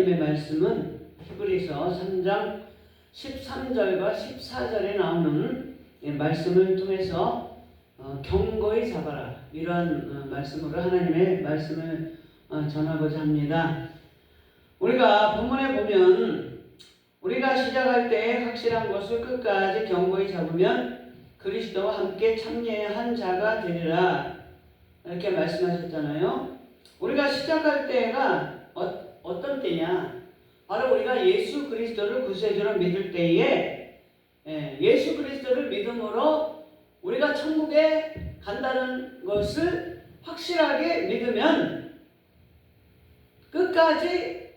하나님의 말씀은 히브리서 3장 13절과 14절에 나오는 말씀을 통해서 경고히 잡아라, 이러한 말씀으로 하나님의 말씀을 전하고자 합니다. 우리가 본문에 보면 우리가 시작할 때 확실한 것을 끝까지 경고히 잡으면 그리스도와 함께 참여한 자가 되리라, 이렇게 말씀하셨잖아요. 우리가 시작할 때가 어떤 때냐? 바로 우리가 예수 그리스도를 구세주로 믿을 때에, 예수 그리스도를 믿음으로 우리가 천국에 간다는 것을 확실하게 믿으면 끝까지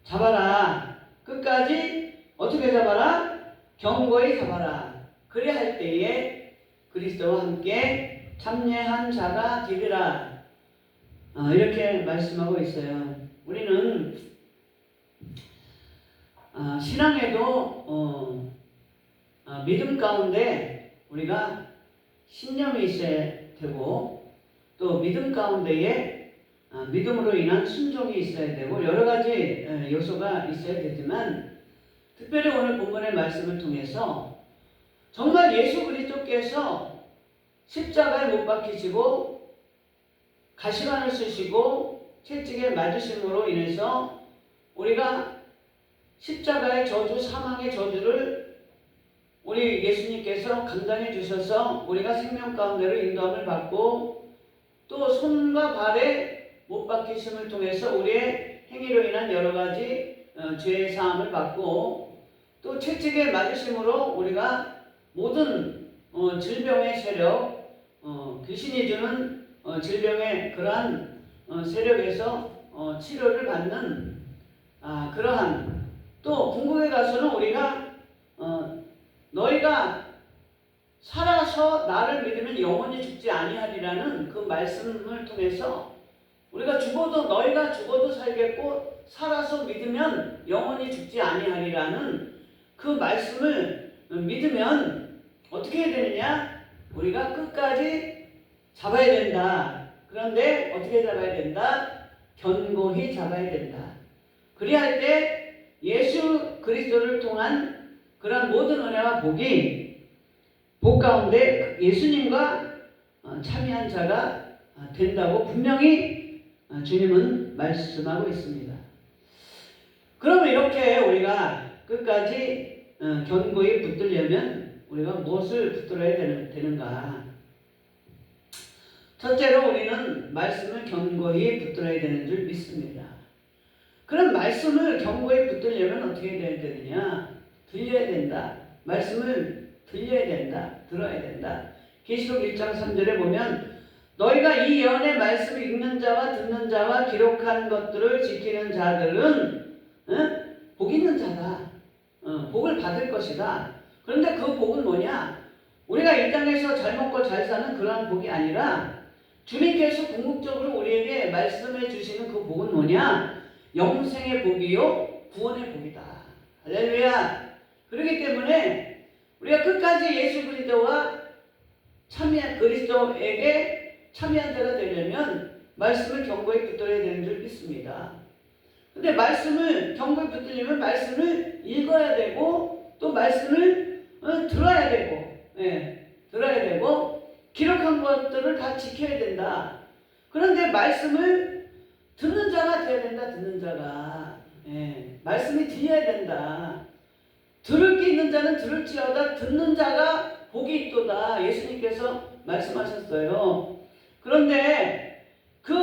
잡아라. 끝까지 어떻게 잡아라? 경고히 잡아라. 그래야 할 때에 그리스도와 함께 참여한 자가 되리라, 이렇게 말씀하고 있어요. 우리는 신앙에도 믿음 가운데 우리가 신념이 있어야 되고, 또 믿음 가운데에 믿음으로 인한 순종이 있어야 되고, 여러 가지 요소가 있어야 되지만, 특별히 오늘 본문의 말씀을 통해서 정말 예수 그리스도께서 십자가에 못 박히시고 가시관을 쓰시고 채찍에 맞으심으로 인해서 우리가 십자가의 저주, 사망의 저주를 우리 예수님께서 감당해 주셔서 우리가 생명 가운데로 인도함을 받고, 또 손과 발에 못 박히심을 통해서 우리의 행위로 인한 여러 가지 죄의 사함을 받고, 또 채찍에 맞으심으로 우리가 모든 질병의 세력, 귀신이 주는 질병의 그러한 세력에서 치료를 받는 그러한, 또 궁극에 가서는 우리가 너희가 살아서 나를 믿으면 영원히 죽지 아니하리라는 그 말씀을 통해서 우리가 죽어도, 너희가 죽어도 살겠고 살아서 믿으면 영원히 죽지 아니하리라는 그 말씀을 믿으면 어떻게 해야 되느냐? 우리가 끝까지 잡아야 된다. 그런데 어떻게 잡아야 된다? 견고히 잡아야 된다. 그래야 할 때 예수 그리스도를 통한 그런 모든 은혜와 복 가운데 예수님과 참여한 자가 된다고 분명히 주님은 말씀하고 있습니다. 그러면 이렇게 우리가 끝까지 견고히 붙들려면 우리가 무엇을 붙들어야 되는가? 첫째로 우리는 말씀을 견고히 붙들어야 되는 줄 믿습니다. 그럼 말씀을 견고히 붙들려면 어떻게 해야 되느냐? 들려야 된다. 말씀을 들려야 된다. 들어야 된다. 계시록 1장 3절에 보면 너희가 이 예언의 말씀을 읽는 자와 듣는 자와 기록한 것들을 지키는 자들은 복 있는 자다. 복을 받을 것이다. 그런데 그 복은 뭐냐? 우리가 이 땅에서 잘 먹고 잘 사는 그러한 복이 아니라 주님께서 궁극적으로 우리에게 말씀해 주시는 그 복은 뭐냐? 영생의 복이요 구원의 복이다. 할렐루야. 그렇기 때문에 우리가 끝까지 예수 그리스도와 그리스도에게 참여한 자가 되려면 말씀을 견고히 붙들어야 되는 줄 믿습니다. 근데 말씀을 견고히 붙들려면 말씀을 읽어야 되고, 또 말씀을 들어야 되고, 들어야 되고, 기록한 것들을 다 지켜야 된다. 그런데 말씀을 듣는 자가 되어야 된다. 듣는 자가. 말씀이 들려야 된다. 들을 게 있는 자는 들을지어다 듣는 자가 복이 있도다. 예수님께서 말씀하셨어요. 그런데 그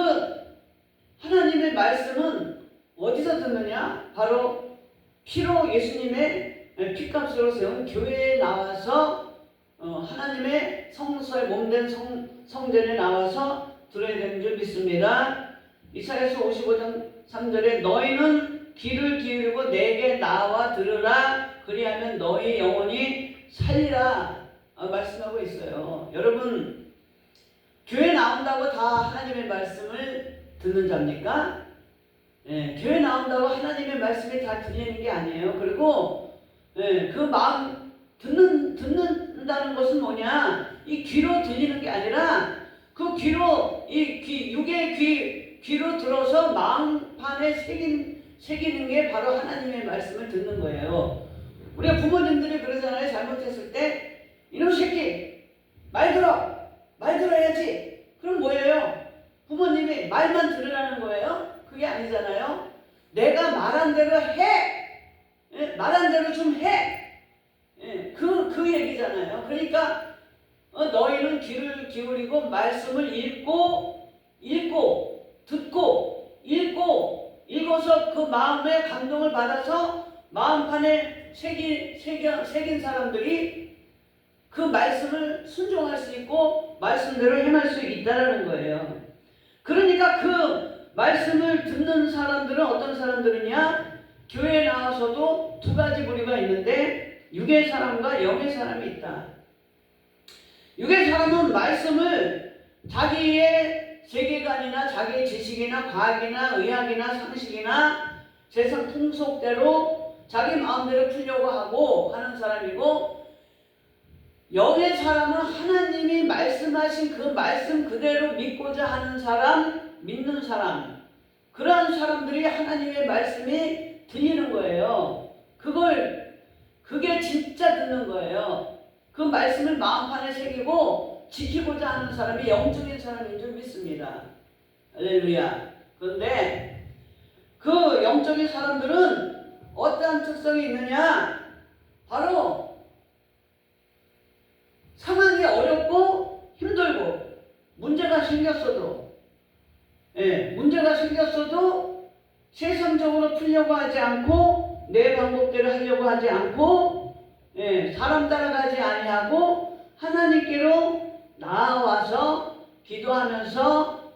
하나님의 말씀은 어디서 듣느냐? 바로 피로 예수님의 피값으로 세운 교회에 나와서 하나님의 성소에 몸된 성전에 나와서 들어야 되는 줄 믿습니다. 이사야서 55장 3절에 너희는 귀를 기울이고 내게 나와 들으라, 그리하면 너희 영혼이 살리라, 말씀하고 있어요. 여러분, 교회 나온다고 다 하나님의 말씀을 듣는 자입니까? 교회 나온다고 하나님의 말씀이 다 들리는 게 아니에요. 그리고 그 마음 듣는다는 것은 뭐냐? 이 귀로 들리는 게 아니라 그 귀로, 이 육의 귀로 들어서 마음판에 새긴 새기는 게 바로 하나님의 말씀을 듣는 거예요. 우리가 부모님들이 그러잖아요. 잘못했을 때 이놈 새끼 말 들어야지. 그럼 뭐예요? 부모님이 말만 들으라는 거예요? 그게 아니잖아요. 내가 말한 대로 해. 예? 말한 대로 좀 해. 예? 그 얘기잖아요. 그러니까 너희는 귀를 기울이고 말씀을 듣고 읽어서 그 마음에 감동을 받아서 마음판에 새긴 사람들이 그 말씀을 순종할 수 있고 말씀대로 행할 수 있다는 거예요. 그러니까 그 말씀을 듣는 사람들은 어떤 사람들이냐? 교회에 나와서도 두 가지 부류가 있는데 육의 사람과 영의 사람이 있다. 육의 사람은 말씀을 자기의 세계관이나 자기의 지식이나 과학이나 의학이나 상식이나 세상 풍속대로 자기 마음대로 풀려고 하고 하는 사람이고, 영의 사람은 하나님이 말씀하신 그 말씀 그대로 믿고자 하는 사람, 믿는 사람, 그러한 사람들이 하나님의 말씀이 들리는 거예요. 그게 진짜 듣는 거예요. 그 말씀을 마음판에 새기고 지키고자 하는 사람이 영적인 사람인 줄 믿습니다. 할렐루야. 그런데 그 영적인 사람들은 어떠한 특성이 있느냐? 바로 상황이 어렵고 힘들고 문제가 생겼어도 세상적으로 풀려고 하지 않고 내 방법대로 하려고 하지 않고 사람 따라가지 아니하고 하나님께로 나아와서 기도하면서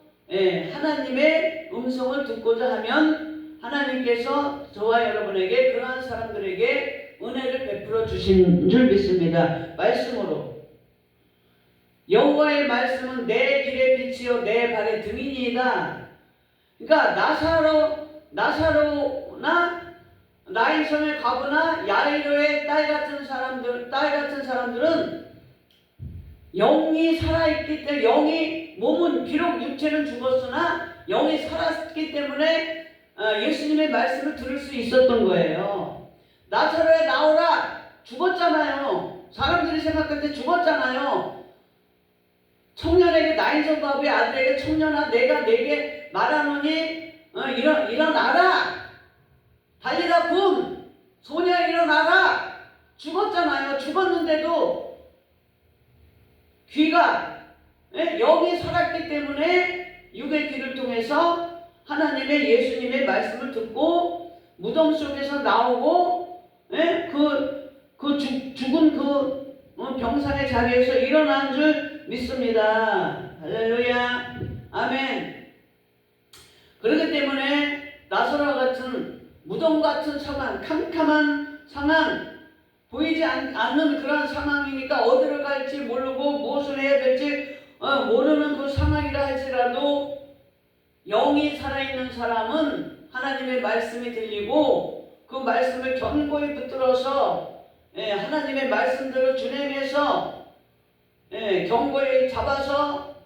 하나님의 음성을 듣고자 하면 하나님께서 저와 여러분에게 그러한 사람들에게 은혜를 베풀어 주신 줄 믿습니다. 말씀으로. 여호와의 말씀은 내 길의 빛이요 내 발의 등이니이다. 그러니까 나사로나 나인성의 과부나 야이로의 딸 같은 사람들은 영이 살아있기 때문에, 몸은 비록 육체는 죽었으나 영이 살았기 때문에 예수님의 말씀을 들을 수 있었던 거예요. 나사로에 나오라, 죽었잖아요. 사람들이 생각할 때 죽었잖아요. 청년에게, 나인성 과부의 아들에게, 청년아 내가 내게 말하노니 일어나라, 달리라 굼, 소녀 일어나라. 죽었잖아요. 죽었는데도 영이 살았기 때문에 육의 귀를 통해서 하나님의 예수님의 말씀을 듣고 무덤 속에서 나오고 죽은 병상의 자리에서 일어난 줄 믿습니다. 할렐루야. 아멘. 그렇기 때문에 나사로와 같은 무덤 같은 상황, 캄캄한 상황, 보이지 않는 그런 상황이니까 어디로 갈지 모르고 무엇을 해야 될지 모르는 그 상황이라 할지라도 영이 살아있는 사람은 하나님의 말씀이 들리고 그 말씀을 견고히 붙들어서 하나님의 말씀대로 준행해서 견고히 잡아서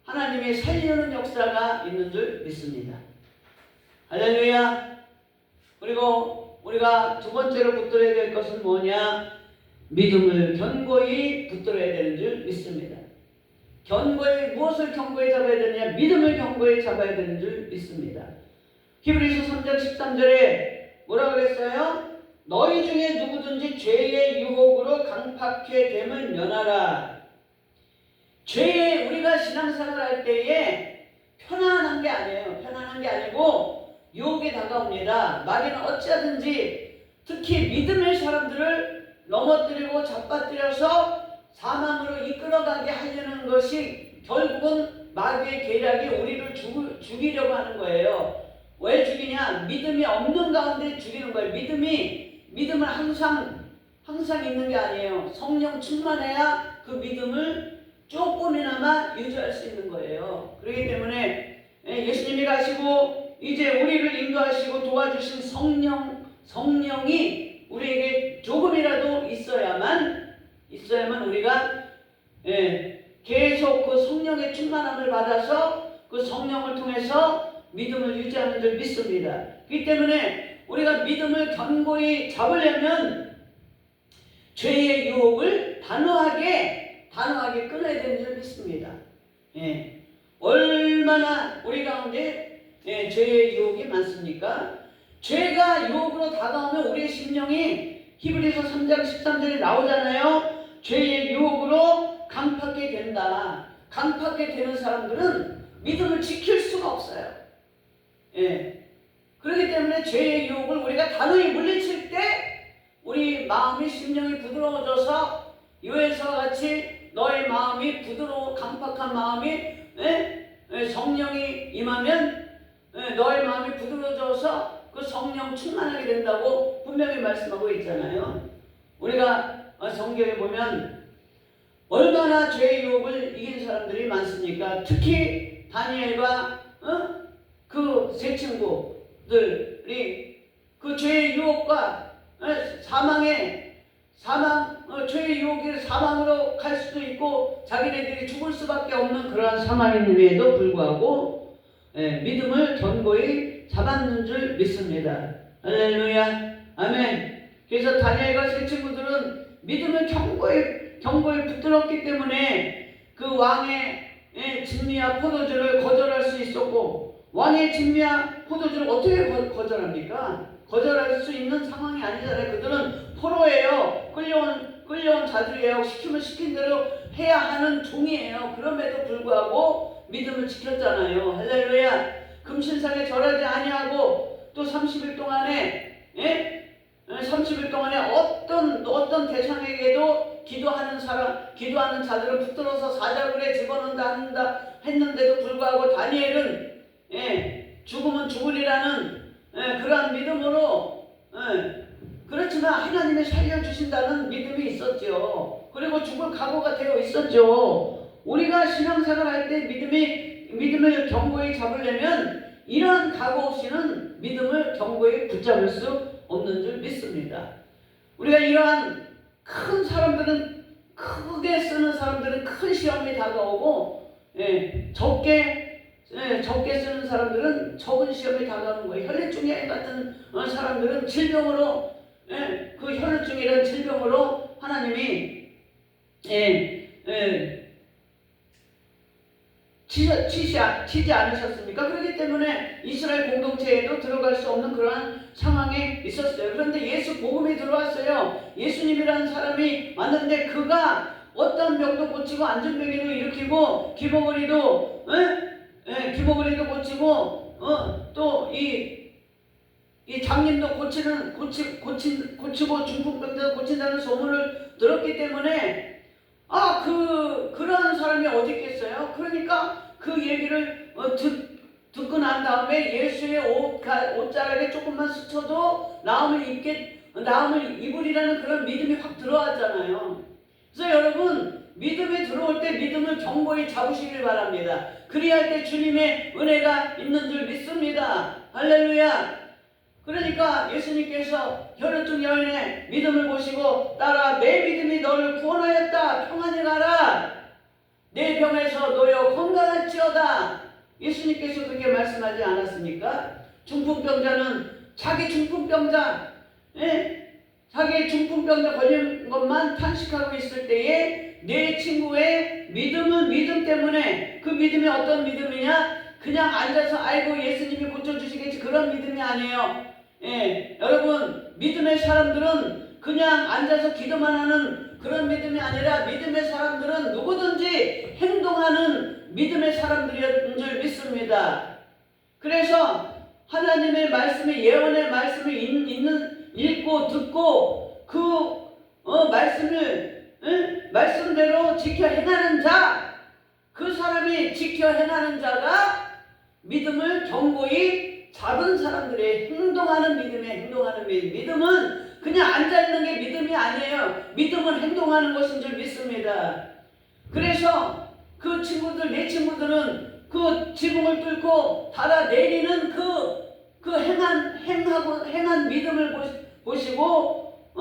하나님이 살리는 역사가 있는 줄 믿습니다. 할렐루야. 그리고 우리가 두 번째로 붙들어야 될 것은 뭐냐? 믿음을 견고히 붙들어야 되는 줄 믿습니다. 무엇을 견고히 잡아야 되느냐? 믿음을 견고히 잡아야 되는 줄 믿습니다. 히브리서 3장 13절에 뭐라 그랬어요? 너희 중에 누구든지 죄의 유혹으로 강팍해 됨을 면하라. 우리가 신앙생활 할 때에 편안한 게 아니에요. 편안한 게 아니고 유혹이 다가옵니다. 마귀는 어찌하든지 특히 믿음의 사람들을 넘어뜨리고 잡아뜨려서 사망으로 이끌어가게 하려는 것이 결국은 마귀의 계략이 우리를 죽이려고 하는 거예요. 왜 죽이냐? 믿음이 없는 가운데 죽이는 거예요. 믿음은 항상 있는 게 아니에요. 성령 충만해야 그 믿음을 조금이나마 유지할 수 있는 거예요. 그렇기 때문에 예수님이 가시고 이제 우리를 인도하시고 도와주신 성령이 우리에게 조금이라도 있어야만 우리가 계속 그 성령의 충만함을 받아서 그 성령을 통해서 믿음을 유지하는 줄 믿습니다. 그렇기 때문에 우리가 믿음을 견고히 잡으려면 죄의 유혹을 단호하게 끊어야 되는 줄 믿습니다. 예. 얼마나 우리 가운데 죄의 유혹이 많습니까? 죄가 유혹으로 다가오면 우리의 심령이 히브리서 3장 13절에 나오잖아요. 죄의 유혹으로 강팍하게 된다. 강팍하게 되는 사람들은 믿음을 지킬 수가 없어요. 예. 그렇기 때문에 죄의 유혹을 우리가 단호히 물리칠 때 우리 마음이 심령이 부드러워져서 요에서와 같이 너의 마음이 부드러워 강팍한 마음이 성령이 임하면 너의 마음이 부드러워져서 그 성령 충만하게 된다고 분명히 말씀하고 있잖아요. 우리가 성경에 보면 얼마나 죄의 유혹을 이긴 사람들이 많습니까? 특히 다니엘과 그 세 친구들이 그 죄의 유혹과 죄의 유혹이 사망으로 갈 수도 있고 자기네들이 죽을 수밖에 없는 그러한 상황임에도 불구하고 믿음을 견고히 잡았는 줄 믿습니다. 할렐루야, 아멘. 그래서 다니엘과 세 친구들은 믿음을 견고히 붙들었기 때문에 그 왕의 진미와 포도주를 거절할 수 있었고, 왕의 진미와 포도주를 어떻게 거절합니까? 거절할 수 있는 상황이 아니잖아요. 그들은 포로예요. 끌려온 자들이에요. 시키면 시킨 대로 해야 하는 종이에요. 그럼에도 불구하고 믿음을 지켰잖아요. 할렐루야. 금신상에 절하지 아니하고 또 30일 동안에 30일 동안에 어떤 대상에게도 기도하는 자들을 붙들어서 사자굴에 집어넣는다 했는데도 불구하고 다니엘은 죽으면 죽으리라는 그러한 믿음으로 그렇지만 하나님이 살려주신다는 믿음이 있었죠. 그리고 죽을 각오가 되어 있었죠. 우리가 신앙생활 할 때 믿음을 견고히 잡으려면 이러한 각오 없이는 믿음을 견고히 붙잡을 수 없는 줄 믿습니다. 우리가 이러한 큰 사람들은 크게 쓰는 사람들은 큰 시험이 다가오고 적게 쓰는 사람들은 적은 시험이 다가오는 거예요. 혈류증에 같은 사람들은 질병으로 그 혈류증이라는 질병으로 하나님이 치지 않으셨습니까? 그렇기 때문에 이스라엘 공동체에도 들어갈 수 없는 그러한 상황에 있었어요. 그런데 예수 복음이 들어왔어요. 예수님이라는 사람이 왔는데 그가 어떤 병도 고치고 안전병이도 일으키고 기모거리도 고치고 또 이 장님도 고치고 중풍병도 고친다는 소문을 들었기 때문에 그런 사람이 어디 있겠어요? 그러니까 그 얘기를 듣고 난 다음에 예수의 옷자락에 조금만 스쳐도 나음을 입으리라는 그런 믿음이 확 들어왔잖아요. 그래서 여러분 믿음이 들어올 때 믿음을 견고히 잡으시길 바랍니다. 그리할 때 주님의 은혜가 있는 줄 믿습니다. 할렐루야. 그러니까 예수님께서 혈류증 여인의 믿음을 보시고 따라 내 믿음이 너를 구원하였다. 평안히 가라. 내 병에서 놓여 건강할지어다. 예수님께서 그렇게 말씀하지 않았습니까? 중풍병자는 자기 중풍병자 걸린 것만 탄식하고 있을 때에 내 친구의 믿음은 믿음 때문에 그 믿음이 어떤 믿음이냐? 그냥 앉아서 아이고 예수님이 고쳐주시겠지 그런 믿음이 아니에요. 여러분 믿음의 사람들은 그냥 앉아서 기도만 하는 그런 믿음이 아니라 믿음의 사람들은 누구든지 행동하는 믿음의 사람들인 줄 믿습니다. 그래서 하나님의 말씀을 예언의 말씀을 읽고 듣고 그 말씀대로 지켜 행하는 자, 그 사람이 지켜 행하는 자가 믿음을 견고히 잡은 사람들의 행동하는 믿음은 그냥 앉아있는 게 믿음이 아니에요. 믿음은 행동하는 것인 줄 믿습니다. 그래서 그 친구들, 내 친구들은 그 지붕을 뚫고 달아내리는 그 행한 믿음을 보시고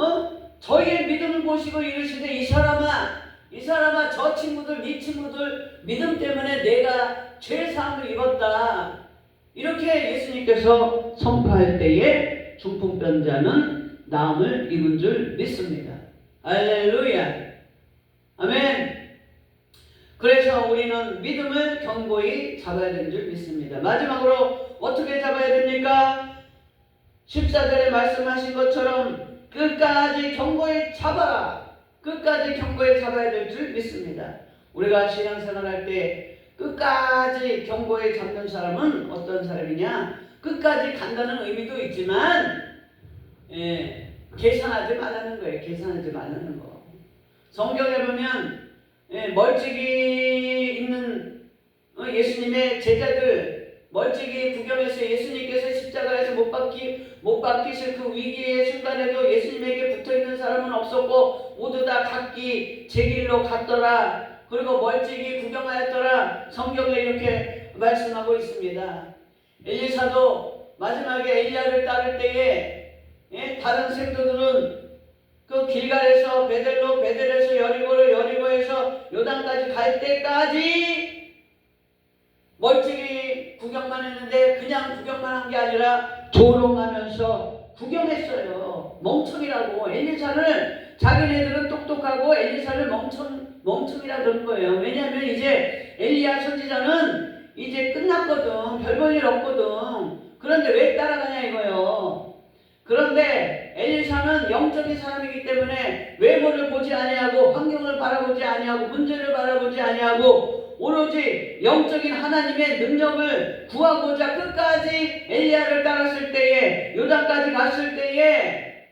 저희의 믿음을 보시고 이르시되 이 사람아 저 친구들 네 친구들 믿음 때문에 내가 죄사함을 입었다. 이렇게 예수님께서 선포할 때에 중풍병자는 나음을 입은 줄 믿습니다. 할렐루야. 아멘. 그래서 우리는 믿음을 견고히 잡아야 되는 줄 믿습니다. 마지막으로 어떻게 잡아야 됩니까? 14절에 말씀하신 것처럼 끝까지 견고히 잡아라. 끝까지 견고히 잡아야 될 줄 믿습니다. 우리가 신앙생활 할 때 끝까지 견고히 잡는 사람은 어떤 사람이냐? 끝까지 간다는 의미도 있지만 계산하지 말라는 거예요. 계산하지 말라는 거. 성경에 보면 멀찍이 있는 예수님의 제자들 멀찍이 구경해서 예수님께서 십자가에서 못 박히실 그 위기의 순간에도 예수님에게 붙어있는 사람은 없었고 모두 다 각기 제 길로 갔더라. 그리고 멀찍이 구경하였더라. 성경에 이렇게 말씀하고 있습니다. 엘리사도 마지막에 엘리야를 따를 때에 다른 생도들은 그 길갈에서 베델로, 베델에서 여리고를, 여리고에서 요단까지 갈 때까지 멀찍이 구경만 했는데 그냥 구경만 한 게 아니라 조롱하면서 구경했어요. 멍청이라고. 엘리사를 자기네들은 똑똑하고 엘리사를 멍청이라 그런 거예요. 왜냐하면 이제 엘리야 선지자는 이제 끝났거든. 별 볼 일 없거든. 그런데 왜 따라가냐 이거예요. 그런데 엘리사는 영적인 사람이기 때문에 외모를 보지 아니하고 환경을 바라보지 아니하고 문제를 바라보지 아니하고 오로지 영적인 하나님의 능력을 구하고자 끝까지 엘리야를 따랐을 때에 요단까지 갔을 때에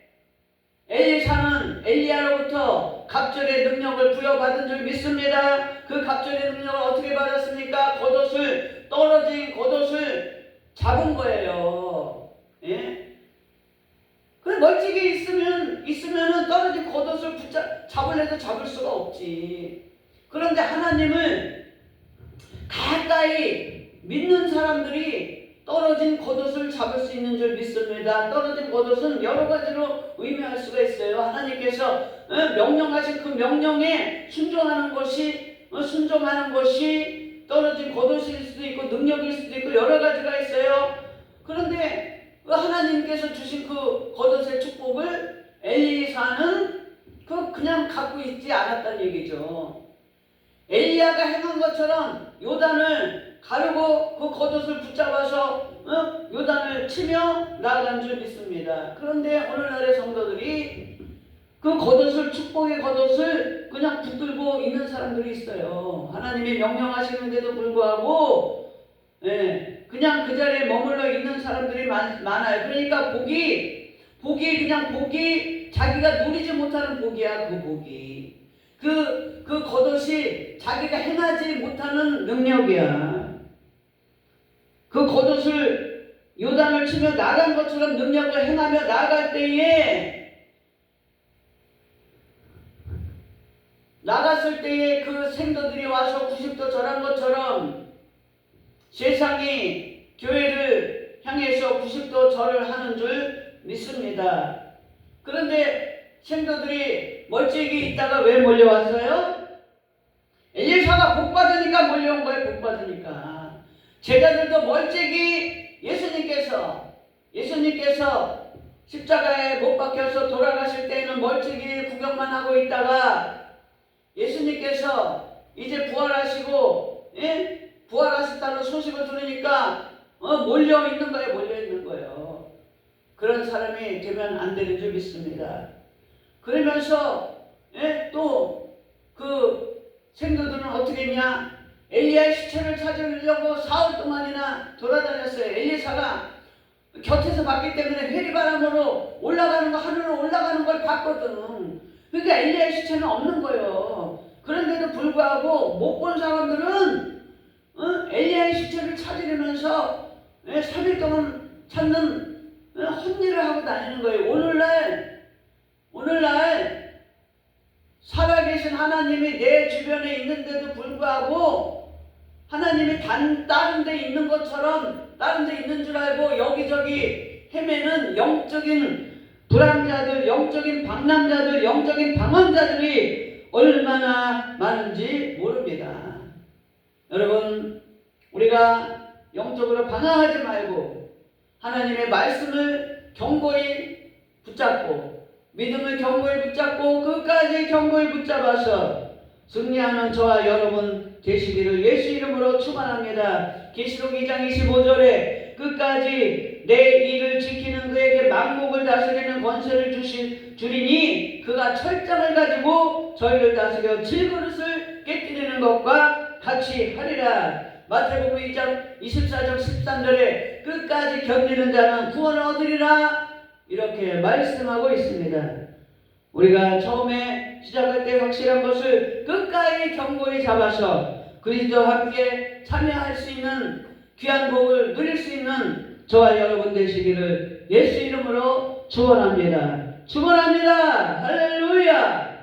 엘리사는 엘리야로부터 갑절의 능력을 부여받은 줄 믿습니다. 그 갑절의 능력을 어떻게 받았습니까? 떨어진 겉옷을 잡은 거예요. 예? 그래 멀찍이 있으면은 떨어진 겉옷을 잡으려도 잡을 수가 없지. 그런데 하나님을 가까이 믿는 사람들이 떨어진 겉옷을 잡을 수 있는 줄 믿습니다. 떨어진 겉옷은 여러 가지로 의미할 수가 있어요. 하나님께서 명령하신 그 명령에 순종하는 것이 떨어진 겉옷일 수도 있고 능력일 수도 있고 여러 가지가 있어요. 그런데 하나님께서 주신 그 겉옷의 축복을 엘리사는 그냥 갖고 있지 않았다는 얘기죠. 엘리야가 행한 것처럼 요단을 가르고 그 겉옷을 붙잡아서 요단을 치며 나아간 줄 믿습니다. 그런데 오늘날의 성도들이 그 겉옷을 축복의 겉옷을 그냥 붙들고 있는 사람들이 있어요. 하나님이 명령하시는데도 불구하고 그냥 그 자리에 머물러 있는 사람들이 많아요. 그러니까 복이 자기가 누리지 못하는 복이야. 그 복이 그 겉옷이 자기가 행하지 못하는 능력이야. 그 겉옷을 요단을 치며 나간 것처럼 능력을 행하며 나갈 때에 나갔을 때에 그 생도들이 와서 90도 절한 것처럼 세상이 교회를 향해서 90도 절을 하는 줄 믿습니다. 그런데 생도들이 멀찍이 있다가 왜 몰려왔어요? 엘리사가 복받으니까 몰려온 거예요. 복받으니까. 제자들도 멀찍이 예수님께서 십자가에 못 박혀서 돌아가실 때에는 멀찍이 구경만 하고 있다가 예수님께서 이제 부활하시고 부활하셨다는 소식을 들으니까 몰려 있는 거예요. 그런 사람이 되면 안 되는 줄 믿습니다. 그러면서 또 그 생도들은 어떻게 했냐? 엘리야의 시체를 찾으려고 사흘 동안이나 돌아다녔어요. 엘리사가 곁에서 봤기 때문에 회리바람으로 하늘로 올라가는 걸 봤거든. 그러니까 엘리야의 시체는 없는 거예요. 그런데도 불구하고 못 본 사람들은 엘리야의 시체를 찾으려면서 3일 동안 찾는 헛일을 하고 다니는 거예요. 오늘날 살아계신 하나님이 내 주변에 있는데도 불구하고 하나님이 다른 데 있는 것처럼 다른 데 있는 줄 알고 여기저기 헤매는 영적인 불황자들, 영적인 방랑자들, 영적인 방황자들이 얼마나 많은지 모릅니다. 여러분, 우리가 영적으로 방황하지 말고 하나님의 말씀을 견고히 붙잡고 믿음을 견고히 붙잡고 끝까지 견고히 붙잡아서 승리하는 저와 여러분 되시기를 예수 이름으로 축원합니다. 계시록 2장 25절에 끝까지 내 일을 지키는 그에게 만국을 다스리는 권세를 주리니 그가 철장을 가지고 저희를 다스려 질그릇을 깨뜨리는 것과 같이 하리라. 마태복음 2장 24절 13절에 끝까지 견디는 자는 구원을 얻으리라 이렇게 말씀하고 있습니다. 우리가 처음에 시작할 때 확실한 것을 끝까지 견고히 잡아서 그리스도와 함께 참여할 수 있는 귀한 복을 누릴 수 있는 저와 여러분 되시기를 예수 이름으로 축원합니다. 축원합니다. 할렐루야.